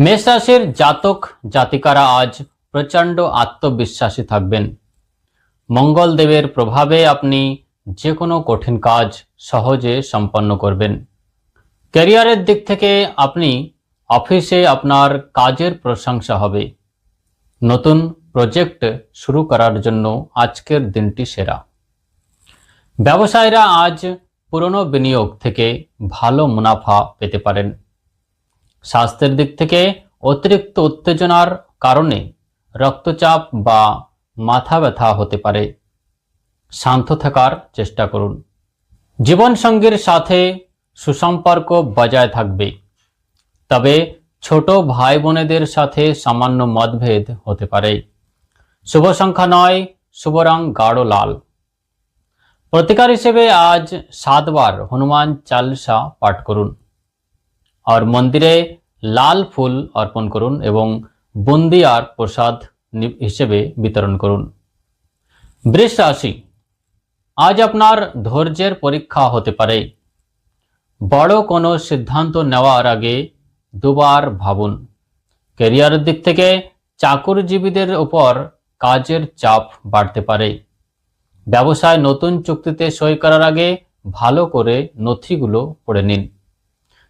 মেষ রাশির জাতক জাতিকারা আজ প্রচণ্ড আত্মবিশ্বাসী থাকবেন। মঙ্গলদেবের প্রভাবে আপনি যে কোনো কঠিন কাজ সহজে সম্পন্ন করবেন। ক্যারিয়ারের দিক থেকে আপনি অফিসে আপনার কাজের প্রশংসা হবে। নতুন প্রজেক্ট শুরু করার জন্য আজকের দিনটি সেরা। ব্যবসায়ীরা আজ পুরনো বিনিয়োগ থেকে ভালো মুনাফা পেতে পারেন। স্বাস্থ্যের দিক থেকে অতিরিক্ত উত্তেজনার কারণে রক্তচাপ বা মাথা ব্যথা হতে পারে। শান্ত থাকার চেষ্টা করুন। জীবনসঙ্গীর সাথে সুসম্পর্ক বজায় থাকবে, তবে ছোট ভাই বোনেদের সাথে সামান্য মতভেদ হতে পারে। শুভ সংখ্যা 9, শুভ রং গাঢ় লাল। প্রতিকার হিসেবে আজ 7 বার হনুমান চালিসা পাঠ করুন আর মন্দিরে লাল ফুল অর্পণ করুন এবং বুন্দি আর প্রসাদ হিসেবে বিতরণ করুন। বৃষ রাশি, আজ আপনার ধৈর্যের পরীক্ষা হতে পারে। বড় কোনো সিদ্ধান্ত নেওয়ার আগে দুবার ভাবুন। ক্যারিয়ারের দিক থেকে চাকরিজীবীদের উপর কাজের চাপ বাড়তে পারে। ব্যবসায় নতুন চুক্তিতে সই করার আগে ভালো করে নথিগুলো পড়ে নিন।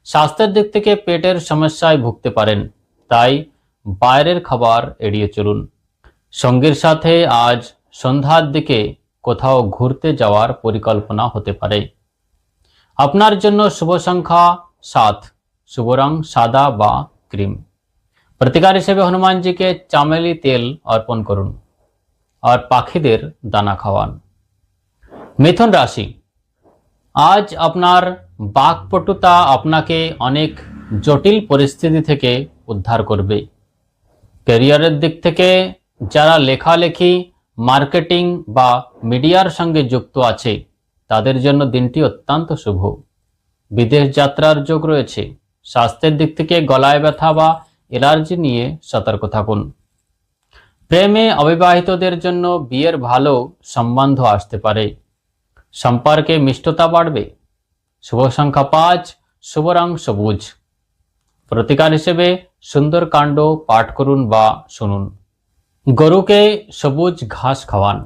স্বাস্থ্যের দিক থেকে পেটের সমস্যায় ভুগতে পারেন, তাই বাইরের খাবার এড়িয়ে চলুন। সঙ্গীর সাথে আজ সন্ধ্যার দিকে কোথাও ঘুরতে যাওয়ার পরিকল্পনা হতে পারে। আপনার জন্য শুভ সংখ্যা 7, শুভ রং সাদা বা ক্রিম। প্রতিকার হিসেবে হনুমানজিকে চামেলি তেল অর্পণ করুন আর পাখিদের দানা খাওয়ান। মিথুন রাশি, আজ আপনার বাকপটুতা আপনাকে অনেক জটিল পরিস্থিতি থেকে উদ্ধার করবে। ক্যারিয়ারের দিক থেকে যারা লেখালেখি, মার্কেটিং বা মিডিয়ার সঙ্গে যুক্ত আছে তাদের জন্য দিনটি অত্যন্ত শুভ। বিদেশ যাত্রার যোগ রয়েছে। স্বাস্থ্যের দিক থেকে গলায় ব্যথা বা অ্যালার্জি নিয়ে সতর্ক থাকুন। প্রেমে অবিবাহিতদের জন্য বিয়ের ভালো সম্বন্ধ আসতে পারে। সম্পর্কে মিষ্টতা বাড়বে। শুভ সংখ্যা 5, শুভ রং সবুজ। প্রতিকার হিসেবে সুন্দরকাণ্ড পাঠ করুন বা শুনুন। গরুকে সবুজ ঘাস খাওয়ান।